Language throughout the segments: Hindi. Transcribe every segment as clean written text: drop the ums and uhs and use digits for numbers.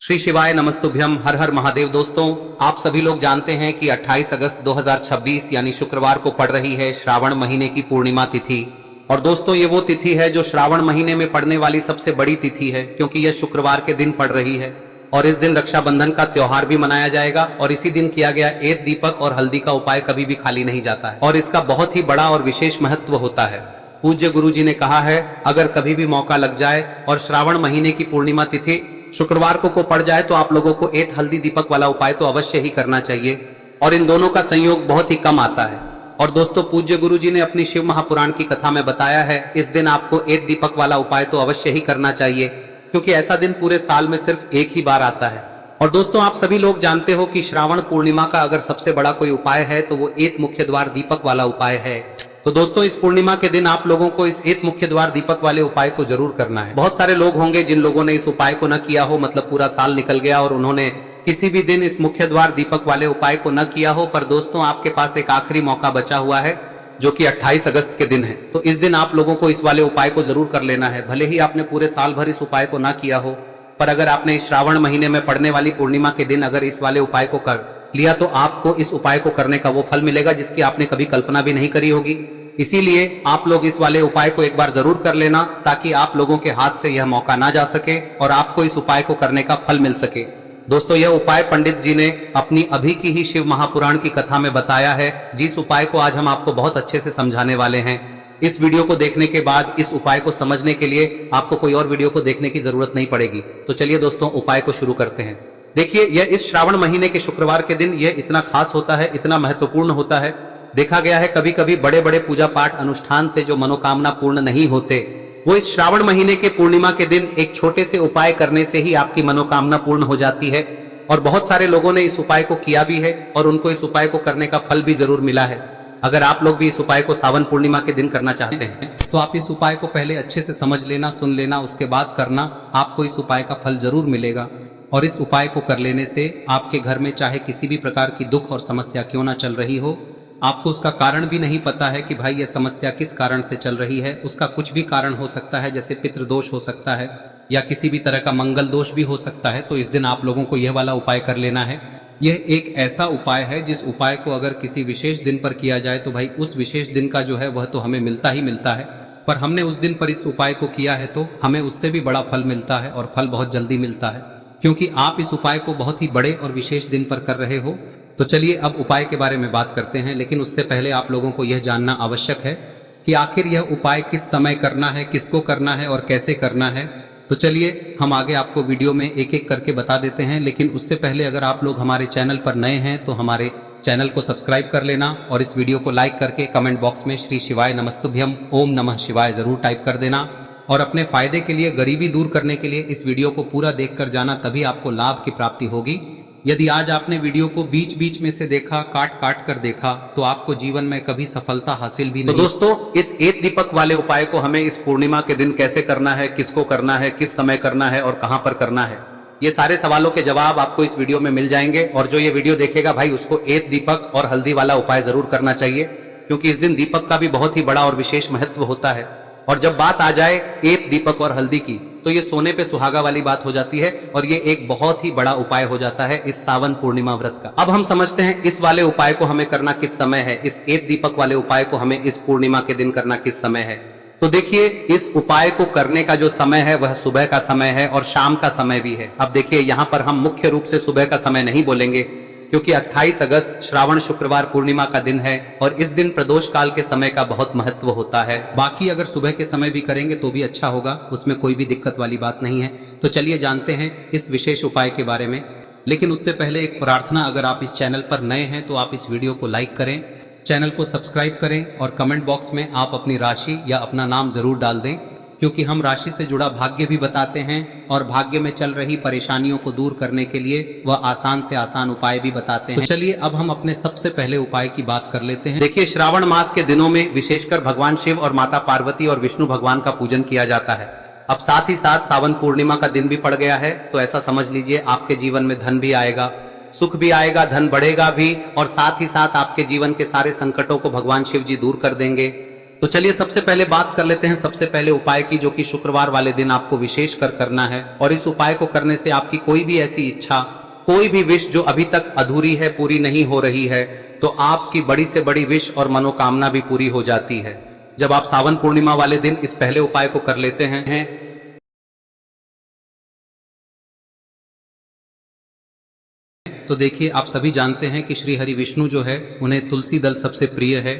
श्री शिवाय नमस्तुभ्यम। हर हर महादेव। दोस्तों, आप सभी लोग जानते हैं कि 28 अगस्त 2026 यानी शुक्रवार को पड़ रही है श्रावण महीने की पूर्णिमा तिथि। और दोस्तों, ये वो तिथि है जो श्रावण महीने में पड़ने वाली सबसे बड़ी तिथि है, क्योंकि यह शुक्रवार के दिन पड़ रही है। और इस दिन रक्षाबंधन का त्योहार भी मनाया जाएगा और इसी दिन किया गया एत दीपक और हल्दी का उपाय कभी भी खाली नहीं जाता है और इसका बहुत ही बड़ा और विशेष महत्व होता है। पूज्य गुरु जी ने कहा है, अगर कभी भी मौका लग जाए और श्रावण महीने की पूर्णिमा तिथि शुक्रवार को पड़ जाए तो आप लोगों को एत हल्दी दीपक वाला उपाय तो अवश्य ही करना चाहिए। और इन दोनों का संयोग बहुत ही कम आता है। और दोस्तों, पूज्य गुरु जी ने अपनी शिव महापुराण की कथा में बताया है, इस दिन आपको एत दीपक वाला उपाय तो अवश्य ही करना चाहिए, क्योंकि ऐसा दिन पूरे साल में सिर्फ एक ही बार आता है। और दोस्तों, आप सभी लोग जानते हो कि श्रावण पूर्णिमा का अगर सबसे बड़ा कोई उपाय है तो वो एत मुख्य द्वार दीपक वाला उपाय है। तो दोस्तों, इस पूर्णिमा के दिन आप लोगों को इस एत मुख्य द्वार दीपक वाले उपाय को जरूर करना है। बहुत सारे लोग होंगे जिन लोगों ने इस उपाय को न किया हो, मतलब पूरा साल निकल गया और उन्होंने किसी भी दिन इस मुख्य द्वार दीपक वाले उपाय को न किया हो। पर दोस्तों, आपके पास एक आखिरी मौका बचा हुआ है, जो कि 28 अगस्त के दिन है। तो इस दिन आप लोगों को इस वाले उपाय को जरूर कर लेना है। भले ही आपने पूरे साल भर इस उपाय को ना किया हो, पर अगर आपने इस श्रावण महीने में पड़ने वाली पूर्णिमा के दिन अगर इस वाले उपाय को कर लिया तो आपको इस उपाय को करने का वो फल मिलेगा जिसकी आपने कभी कल्पना भी नहीं करी होगी। इसीलिए आप लोग इस वाले उपाय को एक बार जरूर कर लेना, ताकि आप लोगों के हाथ से यह मौका ना जा सके और आपको इस उपाय को करने का फल मिल सके। दोस्तों, यह उपाय पंडित जी ने अपनी अभी की ही शिव महापुराण की कथा में बताया है, जिस उपाय को आज हम आपको बहुत अच्छे से समझाने वाले हैं। इस वीडियो को देखने के बाद इस उपाय को समझने के लिए आपको कोई और वीडियो को देखने की जरूरत नहीं पड़ेगी। तो चलिए दोस्तों, उपाय को शुरू करते हैं। देखिए, यह इस श्रावण महीने के शुक्रवार के दिन यह इतना खास होता है, इतना महत्वपूर्ण होता है। देखा गया है कभी कभी बड़े बड़े पूजा पाठ अनुष्ठान से जो मनोकामना पूर्ण नहीं होते, वो इस श्रावण महीने के पूर्णिमा के दिन एक छोटे से उपाय करने से ही आपकी मनोकामना पूर्ण हो जाती है। और बहुत सारे लोगों ने इस उपाय को किया भी है और उनको इस उपाय को करने का फल भी जरूर मिला है। अगर आप लोग भी इस उपाय को सावन पूर्णिमा के दिन करना चाहते हैं तो आप इस उपाय को पहले अच्छे से समझ लेना, सुन लेना, उसके बाद करना। आपको इस उपाय का फल जरूर मिलेगा। और इस उपाय को कर लेने से आपके घर में चाहे किसी भी प्रकार की दुख और समस्या क्यों ना चल रही हो, आपको उसका कारण भी नहीं पता है कि भाई यह समस्या किस कारण से चल रही है, उसका कुछ भी कारण हो सकता है, जैसे पितृदोष हो सकता है या किसी भी तरह का मंगल दोष भी हो सकता है। तो इस दिन आप लोगों को यह वाला उपाय कर लेना है। यह एक ऐसा उपाय है जिस उपाय को अगर किसी विशेष दिन पर किया जाए तो भाई उस विशेष दिन का जो है वह तो हमें मिलता ही मिलता है। पर हमने उस दिन पर इस उपाय को किया है तो हमें उससे भी बड़ा फल मिलता है और फल बहुत जल्दी मिलता है, क्योंकि आप इस उपाय को बहुत ही बड़े और विशेष दिन पर कर रहे हो। तो चलिए अब उपाय के बारे में बात करते हैं, लेकिन उससे पहले आप लोगों को यह जानना आवश्यक है कि आखिर यह उपाय किस समय करना है, किसको करना है और कैसे करना है। तो चलिए हम आगे आपको वीडियो में एक एक करके बता देते हैं, लेकिन उससे पहले अगर आप लोग हमारे चैनल पर नए हैं तो हमारे चैनल को सब्सक्राइब कर लेना और इस वीडियो को लाइक करके कमेंट बॉक्स में श्री शिवाय नमस्तुभ्यम ओम नमः शिवाय जरूर टाइप कर देना। और अपने फायदे के लिए, गरीबी दूर करने के लिए इस वीडियो को पूरा देखकर जाना, तभी आपको लाभ की प्राप्ति होगी। यदि आज आपने वीडियो को बीच बीच में से देखा, काट काट कर देखा, तो आपको जीवन में कभी सफलता हासिल भी नहीं। तो दोस्तों, इस एत दीपक वाले उपाय को हमें इस पूर्णिमा के दिन कैसे करना है, किसको करना है, किस समय करना है और कहां पर करना है, ये सारे सवालों के जवाब आपको इस वीडियो में मिल जाएंगे। और जो ये वीडियो देखेगा भाई, उसको एत दीपक और हल्दी वाला उपाय जरूर करना चाहिए, क्योंकि इस दिन दीपक का भी बहुत ही बड़ा और विशेष महत्व होता है। और जब बात आ जाए एत दीपक और हल्दी की, तो ये सोने पे सुहागा वाली बात हो जाती है और ये एक बहुत ही बड़ा उपाय हो जाता है इस सावन पूर्णिमा व्रत का। अब हम समझते हैं इस वाले उपाय को हमें करना किस समय है, इस एत दीपक वाले उपाय को हमें इस पूर्णिमा के दिन करना किस समय है। तो देखिए, इस उपाय को करने का जो समय है वह सुबह का समय है और शाम का समय भी है। अब देखिए, यहाँ पर हम मुख्य रूप से सुबह का समय नहीं बोलेंगे, क्योंकि 28 अगस्त श्रावण शुक्रवार पूर्णिमा का दिन है और इस दिन प्रदोष काल के समय का बहुत महत्व होता है। बाकी अगर सुबह के समय भी करेंगे तो भी अच्छा होगा, उसमें कोई भी दिक्कत वाली बात नहीं है। तो चलिए जानते हैं इस विशेष उपाय के बारे में। लेकिन उससे पहले एक प्रार्थना, अगर आप इस चैनल पर नए हैं तो आप इस वीडियो को लाइक करें, चैनल को सब्सक्राइब करें और कमेंट बॉक्स में आप अपनी राशि या अपना नाम जरूर डाल दें, क्योंकि हम राशि से जुड़ा भाग्य भी बताते हैं और भाग्य में चल रही परेशानियों को दूर करने के लिए वह आसान से आसान उपाय भी बताते हैं। तो चलिए अब हम अपने सबसे पहले उपाय की बात कर लेते हैं। देखिए, श्रावण मास के दिनों में विशेषकर भगवान शिव और माता पार्वती और विष्णु भगवान का पूजन किया जाता है। अब साथ ही साथ सावन पूर्णिमा का दिन भी पड़ गया है, तो ऐसा समझ लीजिए आपके जीवन में धन भी आएगा, सुख भी आएगा, धन बढ़ेगा भी, और साथ ही साथ आपके जीवन के सारे संकटों को भगवान शिव जी दूर कर देंगे। तो चलिए सबसे पहले बात कर लेते हैं सबसे पहले उपाय की, जो कि शुक्रवार वाले दिन आपको विशेष कर करना है। और इस उपाय को करने से आपकी कोई भी ऐसी इच्छा, कोई भी विश जो अभी तक अधूरी है, पूरी नहीं हो रही है, तो आपकी बड़ी से बड़ी विश और मनोकामना भी पूरी हो जाती है जब आप सावन पूर्णिमा वाले दिन इस पहले उपाय को कर लेते हैं। तो देखिए, आप सभी जानते हैं कि श्री हरि विष्णु जो है उन्हें तुलसी दल सबसे प्रिय है।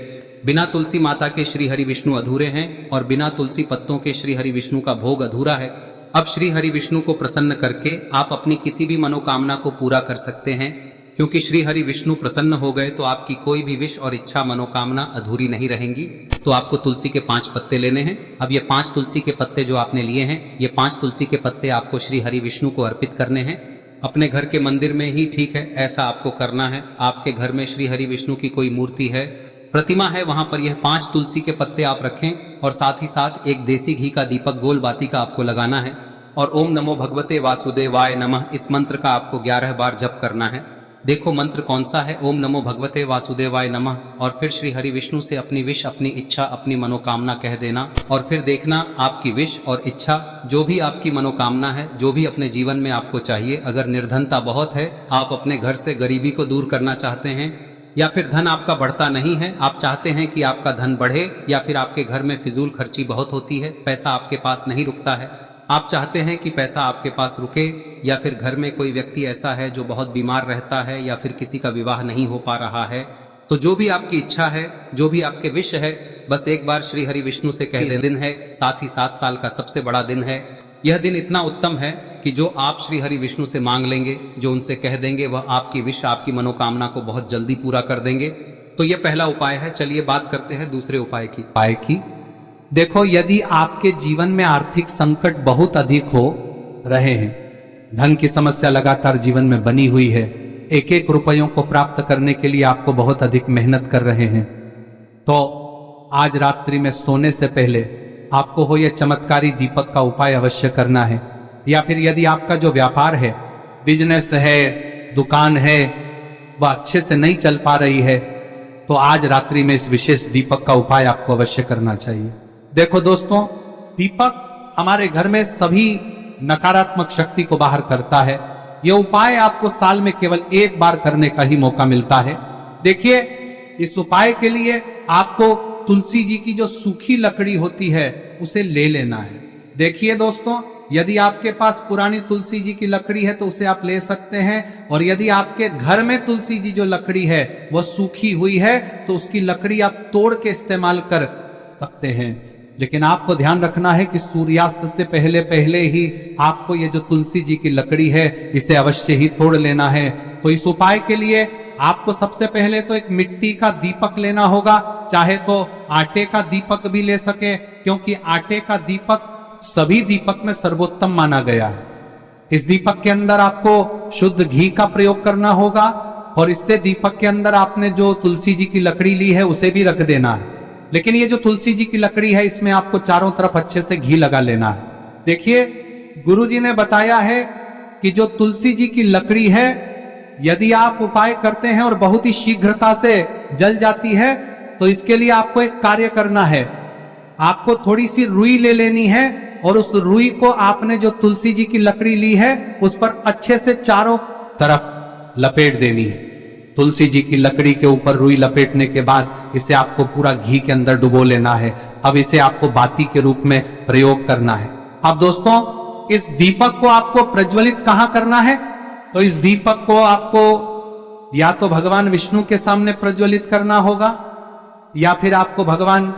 बिना तुलसी माता के श्री हरि विष्णु अधूरे हैं और बिना तुलसी पत्तों के श्री हरि विष्णु का भोग अधूरा है। अब श्री हरि विष्णु को प्रसन्न करके आप अपनी किसी भी मनोकामना को पूरा कर सकते हैं, क्योंकि श्री हरि विष्णु प्रसन्न हो गए तो आपकी कोई भी विश और इच्छा मनोकामना अधूरी नहीं रहेंगी। तो आपको तुलसी के 5 पत्ते लेने हैं। अब ये 5 तुलसी के पत्ते जो आपने लिए हैं, ये 5 तुलसी के पत्ते आपको श्री हरि विष्णु को अर्पित करने हैं। अपने घर के मंदिर में ही ठीक है, ऐसा आपको करना है। आपके घर में श्री हरि विष्णु की कोई मूर्ति है, प्रतिमा है, वहां पर यह 5 तुलसी के पत्ते आप रखें और साथ ही साथ एक देसी घी का दीपक गोल बाती का आपको लगाना है और ओम नमो भगवते वासुदेवाय नमः इस मंत्र का आपको 11 बार जप करना है। देखो मंत्र कौन सा है, ओम नमो भगवते वासुदेवाय नमः, और फिर श्री हरि विष्णु से अपनी विश, अपनी इच्छा, अपनी मनोकामना कह देना और फिर देखना आपकी विश और इच्छा, जो भी आपकी मनोकामना है, जो भी अपने जीवन में आपको चाहिए। अगर निर्धनता बहुत है, आप अपने घर से गरीबी को दूर करना चाहते हैं, या फिर धन आपका बढ़ता नहीं है, आप चाहते हैं कि आपका धन बढ़े, या फिर आपके घर में फिजूल खर्ची बहुत होती है, पैसा आपके पास नहीं रुकता है, आप चाहते हैं कि पैसा आपके पास रुके, या फिर घर में कोई व्यक्ति ऐसा है जो बहुत बीमार रहता है, या फिर किसी का विवाह नहीं हो पा रहा है, तो जो भी आपकी इच्छा है, जो भी आपके विश है, बस एक बार श्री हरि विष्णु से कह दें। दिन है, साथ ही 7 साल का सबसे बड़ा दिन है। यह दिन इतना उत्तम है कि जो आप श्री हरि विष्णु से मांग लेंगे, जो उनसे कह देंगे, वह आपकी विश, आपकी मनोकामना को बहुत जल्दी पूरा कर देंगे। तो यह पहला उपाय है। चलिए बात करते हैं दूसरे उपाय की। देखो, यदि आपके जीवन में आर्थिक संकट बहुत अधिक हो रहे हैं, धन की समस्या लगातार जीवन में बनी हुई है, एक एक रुपयों को प्राप्त करने के लिए आपको बहुत अधिक मेहनत कर रहे हैं, तो आज रात्रि में सोने से पहले आपको हो यह चमत्कारी दीपक का उपाय अवश्य करना है। या फिर यदि आपका जो व्यापार है, बिजनेस है, दुकान है, वह अच्छे से नहीं चल पा रही है, तो आज रात्रि में इस विशेष दीपक का उपाय आपको अवश्य करना चाहिए। देखो दोस्तों, दीपक हमारे घर में सभी नकारात्मक शक्ति को बाहर करता है। यह उपाय आपको साल में केवल 1 बार करने का ही मौका मिलता है। देखिए, इस उपाय के लिए आपको तुलसी जी की जो सूखी लकड़ी होती है उसे ले लेना है। देखिए दोस्तों, यदि आपके पास पुरानी तुलसी जी की लकड़ी है तो उसे आप ले सकते हैं, और यदि आपके घर में तुलसी जी जो लकड़ी है वह सूखी हुई है तो उसकी लकड़ी आप तोड़ के इस्तेमाल कर सकते हैं। लेकिन आपको ध्यान रखना है कि सूर्यास्त से पहले पहले ही आपको ये जो तुलसी जी की लकड़ी है इसे अवश्य ही तोड़ लेना है। तो इस उपाय के लिए आपको सबसे पहले तो एक मिट्टी का दीपक लेना होगा, चाहे तो आटे का दीपक भी ले सके, क्योंकि आटे का दीपक सभी दीपक में सर्वोत्तम माना गया है। इस दीपक के अंदर आपको शुद्ध घी का प्रयोग करना होगा, और इससे दीपक के अंदर आपने जो तुलसी जी की लकड़ी ली है उसे भी रख देना है। लेकिन ये जो तुलसी जी की लकड़ी है, इसमें आपको चारों तरफ अच्छे से घी लगा लेना है। देखिए, गुरुजी ने बताया है कि जो तुलसी जी की लकड़ी है, यदि आप उपाय करते हैं और बहुत ही शीघ्रता से जल जाती है, तो इसके लिए आपको एक कार्य करना है। आपको थोड़ी सी रुई ले लेनी है और उस रुई को आपने जो तुलसी जी की लकड़ी ली है उस पर अच्छे से चारों तरफ लपेट देनी है। तुलसी जी की लकड़ी के ऊपर रुई लपेटने के बाद इसे आपको पूरा घी के अंदर डुबो लेना है। अब इसे आपको बाती के रूप में प्रयोग करना है। अब दोस्तों, इस दीपक को आपको प्रज्वलित कहां करना है? तो इस दीपक को आपको या तो भगवान विष्णु के सामने प्रज्वलित करना होगा, या फिर आपको भगवान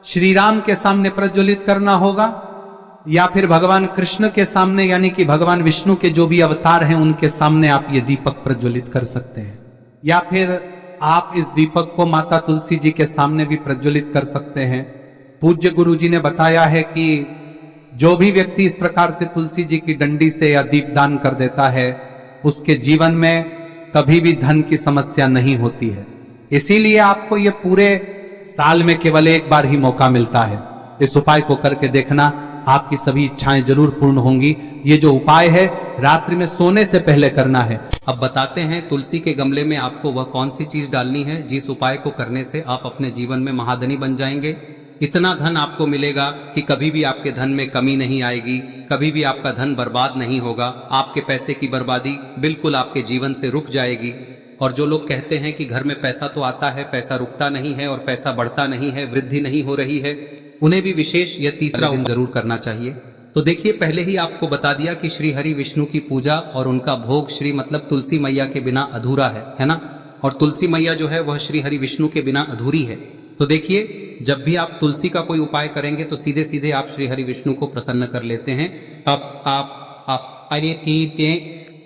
श्री राम के सामने प्रज्वलित करना होगा, या फिर भगवान कृष्ण के सामने, यानी कि भगवान विष्णु के जो भी अवतार हैं उनके सामने आप ये दीपक प्रज्वलित कर सकते हैं। या फिर आप इस दीपक को माता तुलसी जी के सामने भी प्रज्वलित कर सकते हैं। पूज्य गुरु जी ने बताया है कि जो भी व्यक्ति इस प्रकार से तुलसी जी की डंडी से या दीपदान कर देता है, उसके जीवन में कभी भी धन की समस्या नहीं होती है। इसीलिए आपको ये पूरे साल में केवल 1 बार ही मौका मिलता है। इस उपाय को करके देखना, आपकी सभी इच्छाएं जरूर पूर्ण होंगी। ये जो उपाय है रात्रि में सोने से पहले करना है। अब बताते हैं तुलसी के गमले में आपको वह कौन सी चीज डालनी है जिस उपाय को करने से आप अपने जीवन में महाधनी बन जाएंगे। इतना धन आपको मिलेगा कि कभी भी आपके धन में कमी नहीं आएगी, कभी भी आपका धन बर्बाद नहीं होगा। आपके पैसे की बर्बादी बिल्कुल आपके जीवन से रुक जाएगी। और जो लोग कहते हैं कि घर में पैसा तो आता है, पैसा रुकता नहीं है और पैसा बढ़ता नहीं है, वृद्धि नहीं हो रही है, उन्हें भी विशेष यह तीसरा दिन जरूर करना चाहिए। तो देखिए, पहले ही आपको बता दिया कि श्री हरि विष्णु की पूजा और उनका भोग श्री मतलब तुलसी मैया के बिना अधूरा है ना। और तुलसी मैया जो है वह श्री हरि विष्णु के बिना अधूरी है। तो देखिए, जब भी आप तुलसी का कोई उपाय करेंगे तो सीधे सीधे आप श्री हरि विष्णु को प्रसन्न कर लेते हैं।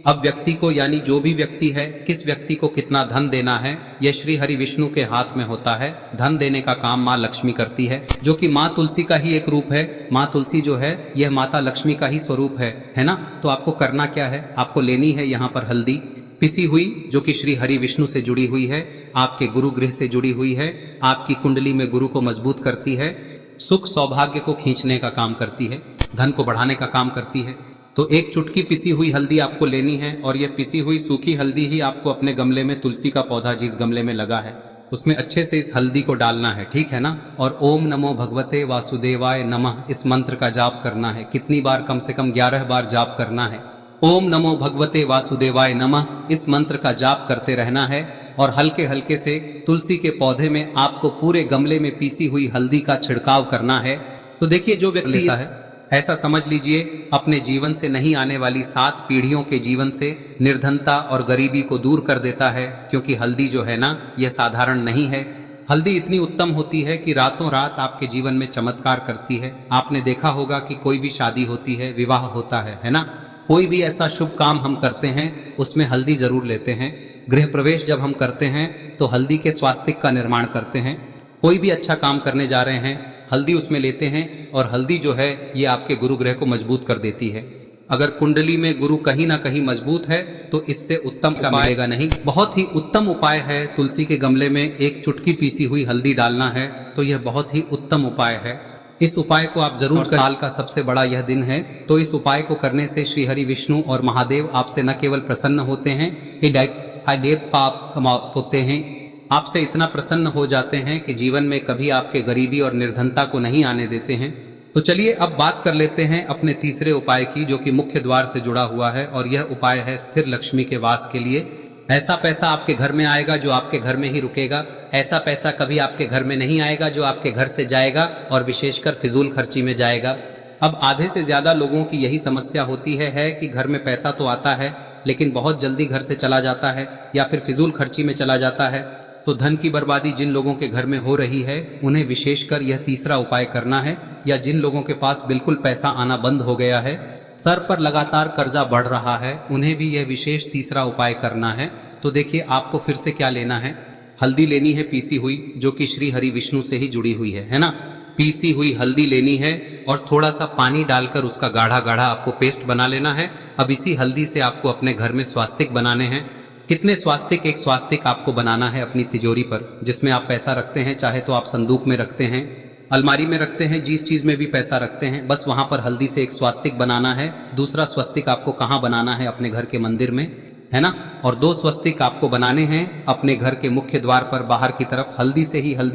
अब व्यक्ति को, यानी जो भी व्यक्ति है, किस व्यक्ति को कितना धन देना है, यह श्री हरि विष्णु के हाथ में होता है। धन देने का काम माँ लक्ष्मी करती है, जो कि माँ तुलसी का ही एक रूप है। माँ तुलसी जो है यह माता लक्ष्मी का ही स्वरूप है ना। तो आपको करना क्या है, आपको लेनी है यहाँ पर हल्दी पिसी हुई, जो कि श्री हरि विष्णु से जुड़ी हुई है, आपके गुरु गृह से जुड़ी हुई है, आपकी कुंडली में गुरु को मजबूत करती है, सुख सौभाग्य को खींचने का काम करती है, धन को बढ़ाने का काम करती है। तो एक चुटकी पिसी हुई हल्दी आपको लेनी है और यह पिसी हुई सूखी हल्दी ही आपको अपने गमले में, तुलसी का पौधा जिस गमले में लगा है उसमें अच्छे से इस हल्दी को डालना है, ठीक है ना। और ओम नमो भगवते वासुदेवाय नमः इस मंत्र का जाप करना है। कितनी बार? कम से कम 11 बार जाप करना है। ओम नमो भगवते वासुदेवाय नमः इस मंत्र का जाप करते रहना है और हल्के हल्के से तुलसी के पौधे में आपको पूरे गमले में पीसी हुई हल्दी का छिड़काव करना है। तो देखिए, जो व्यक्ति लेता है, ऐसा समझ लीजिए अपने जीवन से नहीं आने वाली 7 पीढ़ियों के जीवन से निर्धनता और गरीबी को दूर कर देता है। क्योंकि हल्दी जो है ना, यह साधारण नहीं है। हल्दी इतनी उत्तम होती है कि रातों रात आपके जीवन में चमत्कार करती है। आपने देखा होगा कि कोई भी शादी होती है, विवाह होता है ना, कोई भी ऐसा शुभ काम हम करते हैं उसमें हल्दी जरूर लेते हैं। गृह प्रवेश जब हम करते हैं तो हल्दी के स्वास्तिक का निर्माण करते हैं। कोई भी अच्छा काम करने जा रहे हैं, हल्दी उसमें लेते हैं और हल्दी जो है ये आपके गुरु ग्रह को मजबूत कर देती है। अगर कुंडली में गुरु कहीं ना कहीं मजबूत है तो इससे उत्तम का मिलेगा नहीं। बहुत ही उत्तम उपाय है, तुलसी के गमले में एक चुटकी पीसी हुई हल्दी डालना है। तो यह बहुत ही उत्तम उपाय है। इस उपाय को आप जरूर, साल का सबसे बड़ा यह दिन है, तो इस उपाय को करने से श्री हरि विष्णु और महादेव आपसे न केवल प्रसन्न होते हैं, पाप होते हैं, आपसे इतना प्रसन्न हो जाते हैं कि जीवन में कभी आपके गरीबी और निर्धनता को नहीं आने देते हैं। तो चलिए अब बात कर लेते हैं अपने तीसरे उपाय की, जो कि मुख्य द्वार से जुड़ा हुआ है। और यह उपाय है स्थिर लक्ष्मी के वास के लिए। ऐसा पैसा आपके घर में आएगा जो आपके घर में ही रुकेगा। ऐसा पैसा कभी आपके घर में नहीं आएगा जो आपके घर से जाएगा और विशेषकर फिजूल खर्ची में जाएगा। अब आधे से ज्यादा लोगों की यही समस्या होती है कि घर में पैसा तो आता है लेकिन बहुत जल्दी घर से चला जाता है या फिर फिजूल खर्ची में चला जाता है। तो धन की बर्बादी जिन लोगों के घर में हो रही है उन्हें विशेषकर यह तीसरा उपाय करना है। या जिन लोगों के पास बिल्कुल पैसा आना बंद हो गया है, सर पर लगातार कर्जा बढ़ रहा है, उन्हें भी यह विशेष तीसरा उपाय करना है। तो देखिए, आपको फिर से क्या लेना है, हल्दी लेनी है पीसी हुई, जो कि श्री हरि विष्णु से ही जुड़ी हुई है ना। पीसी हुई हल्दी लेनी है और थोड़ा सा पानी डालकर उसका गाढ़ा गाढ़ा आपको पेस्ट बना लेना है। अब इसी हल्दी से आपको अपने घर में स्वास्तिक बनाने हैं। कितने स्वास्तिक? एक स्वास्तिक आपको बनाना है अपनी तिजोरी पर, जिसमें आप पैसा रखते हैं। चाहे तो आप संदूक में रखते हैं, अलमारी में रखते हैं, जिस चीज में भी पैसा रखते हैं, बस वहां पर हल्दी से एक स्वास्तिक बनाना है। दूसरा स्वस्तिक आपको कहाँ बनाना है? अपने घर के मंदिर में, है ना। और 2 स्वस्तिक आपको बनाने हैं अपने घर के मुख्य द्वार पर बाहर की तरफ। हल्दी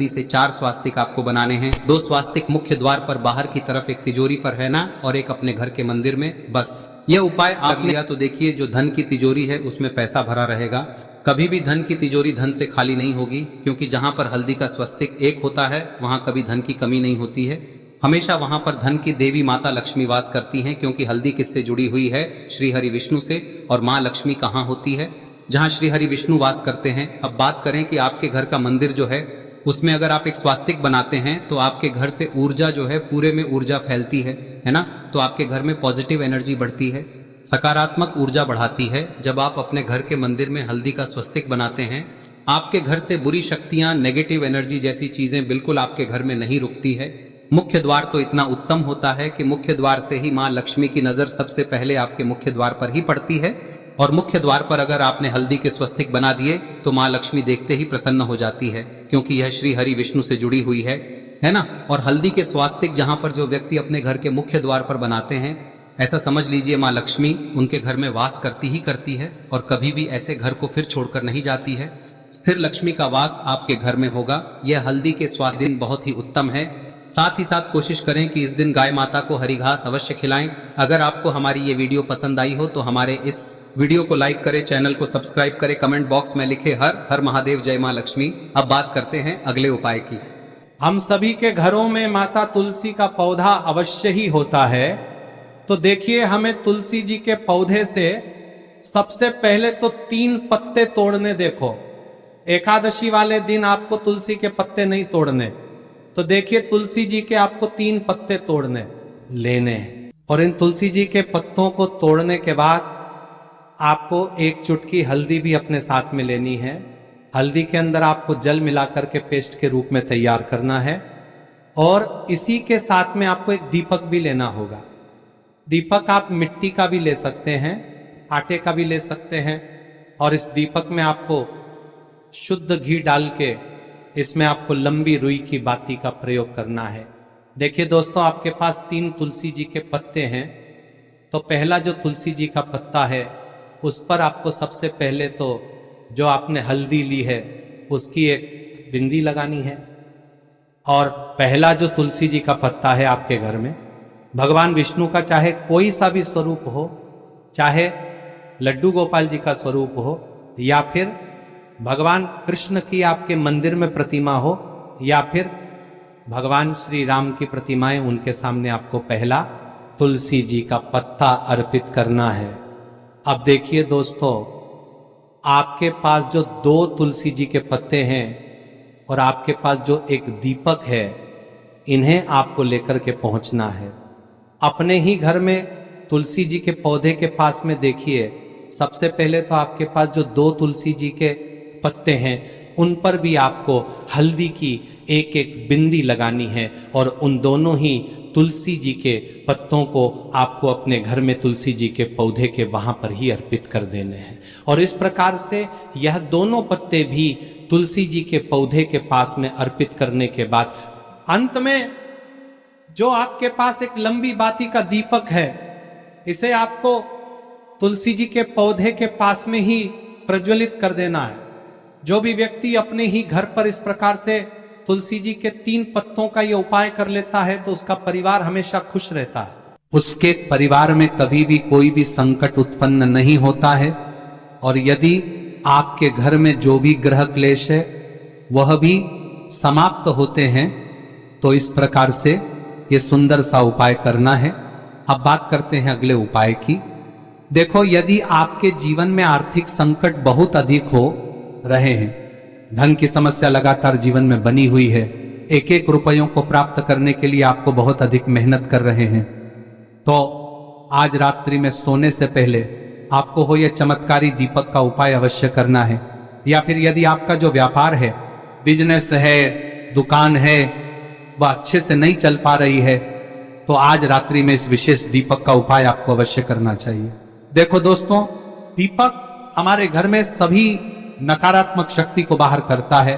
से 4 स्वास्तिक आपको बनाने हैं। 2 स्वास्तिक मुख्य द्वार पर बाहर की तरफ, एक तिजोरी पर, है ना, और एक अपने घर के मंदिर में। बस यह उपाय आप लिया तो देखिए, जो धन की तिजोरी है उसमें पैसा भरा रहेगा। कभी भी धन की तिजोरी धन से खाली नहीं होगी, क्योंकि जहां पर हल्दी का स्वस्तिक एक होता है वहां कभी धन की कमी नहीं होती है। हमेशा वहां पर धन की देवी माता लक्ष्मी वास करती हैं, क्योंकि हल्दी किससे जुड़ी हुई है? श्री हरि विष्णु से। और माँ लक्ष्मी कहाँ होती है? जहाँ श्री हरि विष्णु वास करते हैं। अब बात करें कि आपके घर का मंदिर जो है उसमें अगर आप एक स्वास्तिक बनाते हैं तो आपके घर से ऊर्जा जो है, पूरे में ऊर्जा फैलती है ना। तो आपके घर में पॉजिटिव एनर्जी बढ़ती है, सकारात्मक ऊर्जा बढ़ाती है। जब आप अपने घर के मंदिर में हल्दी का स्वस्तिक बनाते हैं, आपके घर से बुरी शक्तियां, नेगेटिव एनर्जी जैसी चीजें बिल्कुल आपके घर में नहीं रुकती है। मुख्य द्वार तो इतना उत्तम होता है कि मुख्य द्वार से ही माँ लक्ष्मी की नजर सबसे पहले आपके मुख्य द्वार पर ही पड़ती है। और मुख्य द्वार पर अगर आपने हल्दी के स्वस्तिक बना दिए तो माँ लक्ष्मी देखते ही प्रसन्न हो जाती है, क्योंकि यह श्री हरि विष्णु से जुड़ी हुई है ना। और हल्दी के स्वास्तिक जहां पर जो व्यक्ति अपने घर के मुख्य द्वार पर बनाते हैं, ऐसा समझ लीजिए माँ लक्ष्मी उनके घर में वास करती ही करती है और कभी भी ऐसे घर को फिर छोड़कर नहीं जाती है। स्थिर लक्ष्मी का वास आपके घर में होगा। यह हल्दी के स्वास्तिक बहुत ही उत्तम है। साथ ही साथ कोशिश करें कि इस दिन गाय माता को हरी घास अवश्य खिलाएं। अगर आपको हमारी ये वीडियो पसंद आई हो तो हमारे इस वीडियो को लाइक करें, चैनल को सब्सक्राइब करें, कमेंट बॉक्स में लिखे हर हर महादेव, जय मां लक्ष्मी। अब बात करते हैं अगले उपाय की। हम सभी के घरों में माता तुलसी का पौधा अवश्य ही होता है। तो देखिए, हमें तुलसी जी के पौधे से सबसे पहले तो 3 पत्ते तोड़ने। देखो, एकादशी वाले दिन आपको तुलसी के पत्ते नहीं तोड़ने। तो देखिए, तुलसी जी के आपको 3 पत्ते तोड़ने लेने हैं। और इन तुलसी जी के पत्तों को तोड़ने के बाद आपको 1 चुटकी हल्दी भी अपने साथ में लेनी है। हल्दी के अंदर आपको जल मिलाकर के पेस्ट के रूप में तैयार करना है। और इसी के साथ में आपको एक दीपक भी लेना होगा। दीपक आप मिट्टी का भी ले सकते हैं, आटे का भी ले सकते हैं। और इस दीपक में आपको शुद्ध घी डाल के इसमें आपको लंबी रुई की बाती का प्रयोग करना है। देखिए दोस्तों, आपके पास 3 तुलसी जी के पत्ते हैं। तो पहला जो तुलसी जी का पत्ता है उस पर आपको सबसे पहले तो जो आपने हल्दी ली है उसकी एक बिंदी लगानी है। और पहला जो तुलसी जी का पत्ता है आपके घर में, भगवान विष्णु का चाहे कोई सा भी स्वरूप हो, चाहे लड्डू गोपाल जी का स्वरूप हो, या फिर भगवान कृष्ण की आपके मंदिर में प्रतिमा हो, या फिर भगवान श्री राम की प्रतिमाएं, उनके सामने आपको पहला तुलसी जी का पत्ता अर्पित करना है। अब देखिए दोस्तों, आपके पास जो 2 तुलसी जी के पत्ते हैं और आपके पास जो एक दीपक है, इन्हें आपको लेकर के पहुंचना है। अपने ही घर में तुलसी जी के पौधे के पास में देखिए, सबसे पहले तो आपके पास जो 2 तुलसी जी के पत्ते हैं उन पर भी आपको हल्दी की एक एक बिंदी लगानी है। और उन दोनों ही तुलसी जी के पत्तों को आपको अपने घर में तुलसी जी के पौधे के वहां पर ही अर्पित कर देने हैं। और इस प्रकार से यह दोनों पत्ते भी तुलसी जी के पौधे के पास में अर्पित करने के बाद अंत में जो आपके पास एक लंबी बाती का दीपक है, इसे आपको तुलसी जी के पौधे के पास में ही प्रज्वलित कर देना है। जो भी व्यक्ति अपने ही घर पर इस प्रकार से तुलसी जी के 3 पत्तों का ये उपाय कर लेता है तो उसका परिवार हमेशा खुश रहता है। उसके परिवार में कभी भी कोई भी संकट उत्पन्न नहीं होता है। और यदि आपके घर में जो भी ग्रह क्लेश है वह भी समाप्त होते हैं। तो इस प्रकार से ये सुंदर सा उपाय करना है। अब बात करते हैं अगले उपाय की। देखो, यदि आपके जीवन में आर्थिक संकट बहुत अधिक हो रहे हैं, धन की समस्या लगातार जीवन में बनी हुई है, एक एक रुपयों को प्राप्त करने के लिए आपको बहुत अधिक मेहनत कर रहे हैं, तो आज रात्रि में सोने से पहले आपको हो यह चमत्कारी दीपक का उपाय अवश्य करना है। या फिर यदि आपका जो व्यापार है, बिजनेस है, दुकान है, वह अच्छे से नहीं चल पा रही है, तो आज रात्रि में इस विशेष दीपक का उपाय आपको अवश्य करना चाहिए। देखो दोस्तों, दीपक हमारे घर में सभी नकारात्मक शक्ति को बाहर करता है।